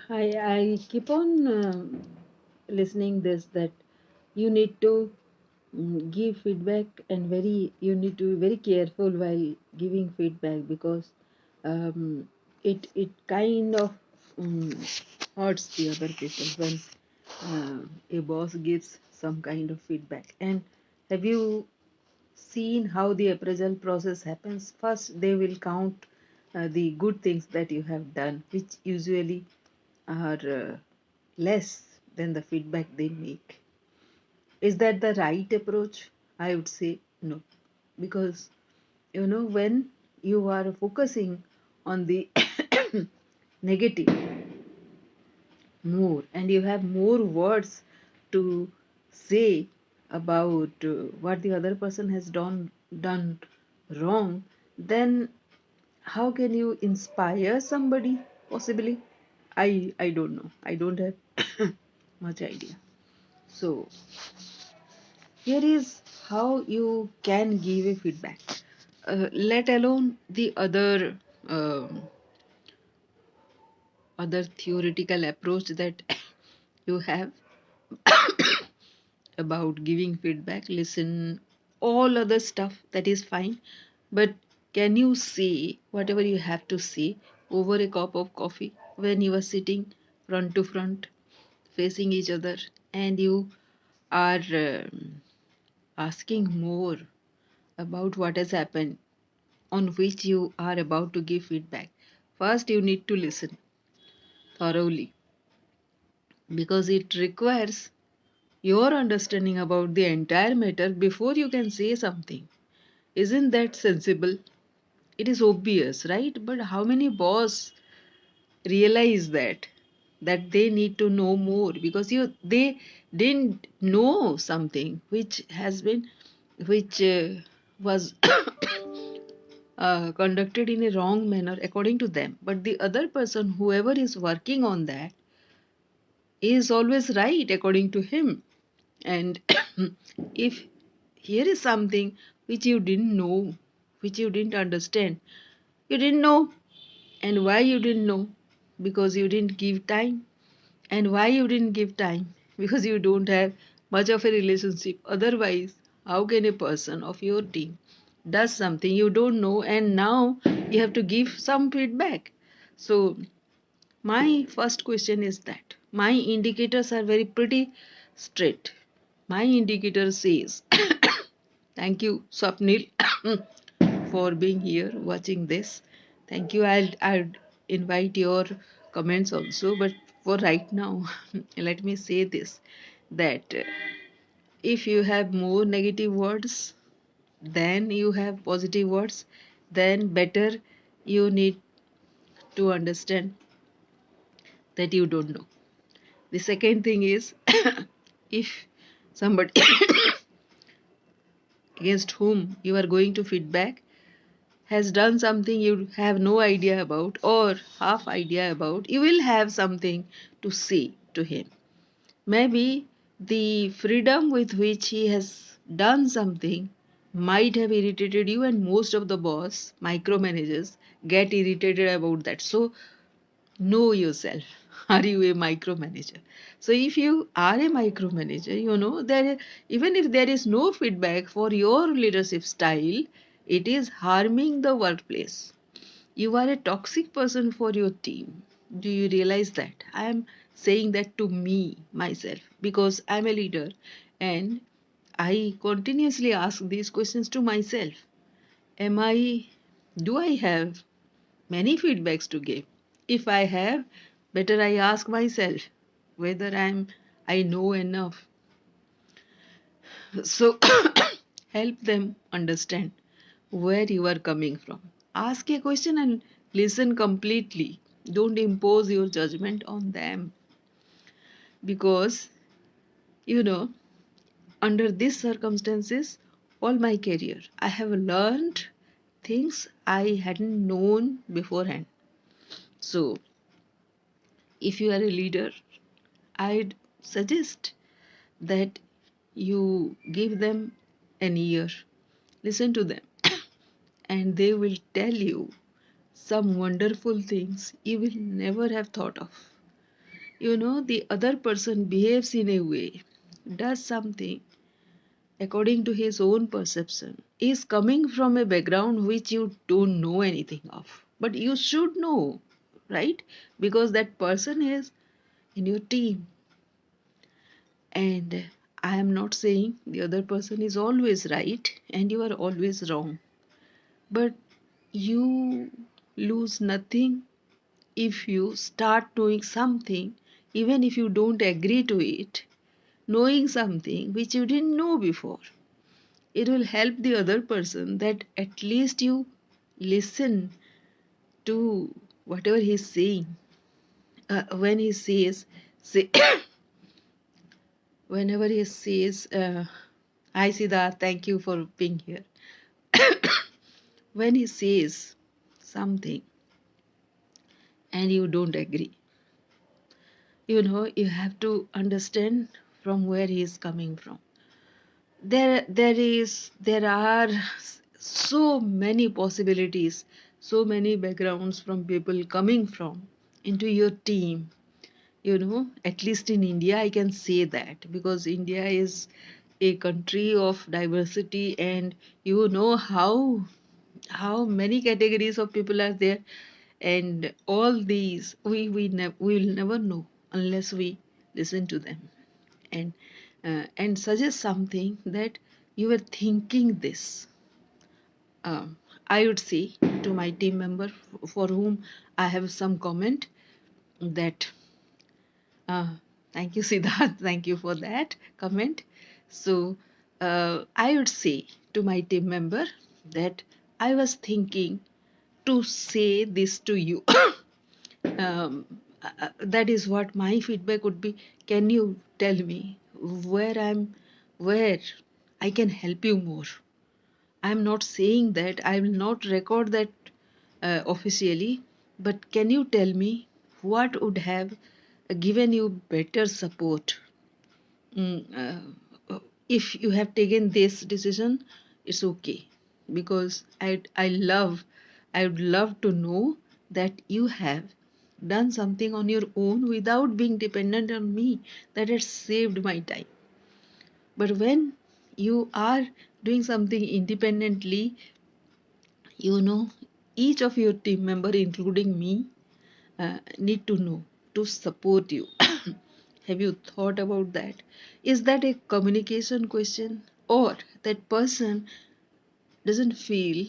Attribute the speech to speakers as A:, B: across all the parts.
A: I keep on listening this that you need to give feedback and you need to be very careful while giving feedback because it kind of um, hurts the other people when a boss gives some kind of feedback. And have you seen how the appraisal process happens? First, they will count the good things that you have done, which usually are less than the feedback they make. Is that the right approach? I would say no. Because, when you are focusing on the negative more and you have more words to say about what the other person has done wrong, then how can you inspire somebody possibly? I don't know. I don't have much idea. So here is how you can give a feedback, let alone the other theoretical approach that you have about giving feedback. Listen, all other stuff that is fine, but can you say whatever you have to say over a cup of coffee when you are sitting front to front facing each other and you are asking more about what has happened on which you are about to give feedback? First, you need to listen thoroughly because it requires your understanding about the entire matter before you can say something. Isn't that sensible? It is obvious, right? But how many boss realize that they need to know more because they didn't know something which was conducted in a wrong manner according to them, but the other person, whoever is working on that, is always right according to him. And if here is something which you didn't know, which you didn't understand, you didn't know. And why you didn't know? Because you didn't give time. And why you didn't give time? Because you don't have much of a relationship. Otherwise, how can a person of your team does something you don't know and now you have to give some feedback? So my first question is that my indicators are very pretty straight. My indicator says, thank you, Swapnil, for being here watching this. Thank you. I'll invite your comments also, but for right now, let me say this that if you have more negative words than you have positive words, then better you need to understand that you don't know. The second thing is if somebody against whom you are going to feedback has done something you have no idea about or half idea about, you will have something to say to him. Maybe the freedom with which he has done something might have irritated you, and most of the boss, micromanagers, get irritated about that. So know yourself. Are you a micromanager? So if you are a micromanager, there even if there is no feedback for your leadership style, it is harming the workplace. You are a toxic person for your team. Do you realize that? I am saying that to me, myself, because I'm a leader and I continuously ask these questions to myself. Am I, do I have many feedbacks to give? If I have, better I ask myself whether I know enough. So help them understand where you are coming from. Ask a question and listen completely. Don't impose your judgment on them because you know under these circumstances all my career I have learned things I hadn't known beforehand. So if you are a leader, I'd suggest that you give them an ear, listen to them, and they will tell you some wonderful things you will never have thought of. The other person behaves in a way, does something according to his own perception, is coming from a background which you don't know anything of. But you should know, right? Because that person is in your team. And I am not saying the other person is always right and you are always wrong. But you lose nothing if you start doing something, even if you don't agree to it, knowing something which you didn't know before. It will help the other person that at least you listen to whatever he's saying. When he says, say, whenever he says, Hi Siddharth, thank you for being here. When he says something and you don't agree, you have to understand from where he is coming from. There are so many possibilities, so many backgrounds from people coming from into your team. At least in India I can say that, because India is a country of diversity, and how many categories of people are there, and all these we will never know unless we listen to them, and suggest something that you were thinking this. I would say to my team member for whom I have some comment that uh, thank you Siddharth, thank you for that comment. So I would say to my team member that I was thinking to say this to you. That is what my feedback would be. Can you tell me where I can help you more? I'm not saying that, I will not record that officially, but can you tell me what would have given you better support? If you have taken this decision, it's okay, because I would love to know that you have done something on your own without being dependent on me, that has saved my time. But when you are doing something independently, you know each of your team member, including me, need to know to support you. Have you thought about that? Is that a communication question, or that person doesn't feel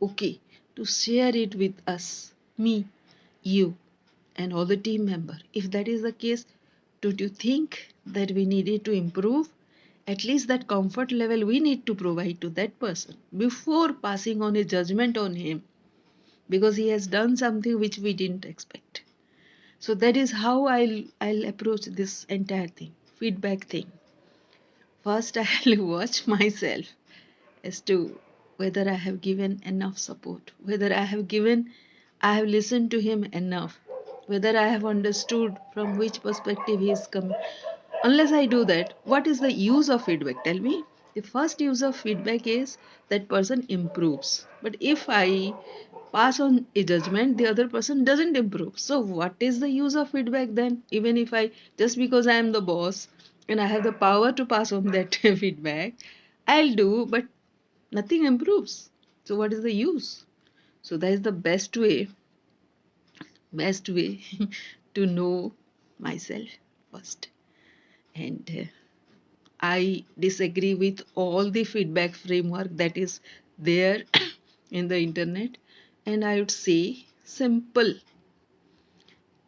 A: okay to share it with us, me, you, and all the team member? If that is the case, don't you think that we needed to improve at least that comfort level we need to provide to that person before passing on a judgment on him, because he has done something which we didn't expect? So that is how I'll approach this entire thing, feedback thing. First, I'll watch myself as to whether I have given enough support, whether I have listened to him enough, whether I have understood from which perspective he is coming. Unless I do that, what is the use of feedback? Tell me. The first use of feedback is that person improves. But if I pass on a judgment, the other person doesn't improve. So what is the use of feedback then? Even if just because I am the boss and I have the power to pass on that feedback, I'll do, but nothing improves. So what is the use? So that is the best way to know myself first. And I disagree with all the feedback framework that is there in the internet. And I would say simple.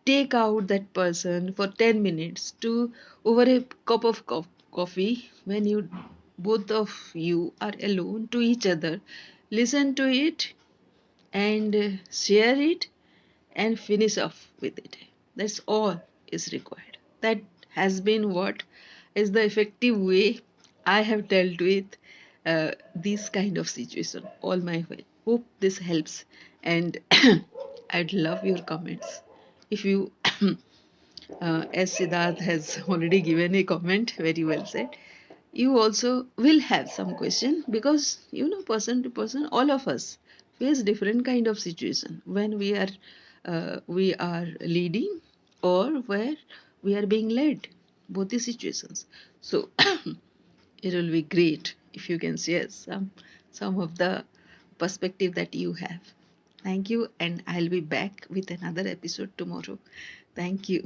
A: Take out that person for 10 minutes to over a cup of coffee when you both of you are alone to each other. Listen to it and share it and finish off with it. That's all is required. That has been what is the effective way I have dealt with this kind of situation all my way. Hope this helps, and I'd love your comments. If you, as Siddharth has already given a comment, very well said, you also will have some question, because person to person all of us face different kind of situation when we are leading or where we are being led, both the situations. So it will be great if you can share some of the perspective that you have. Thank you, and I'll be back with another episode tomorrow. Thank you.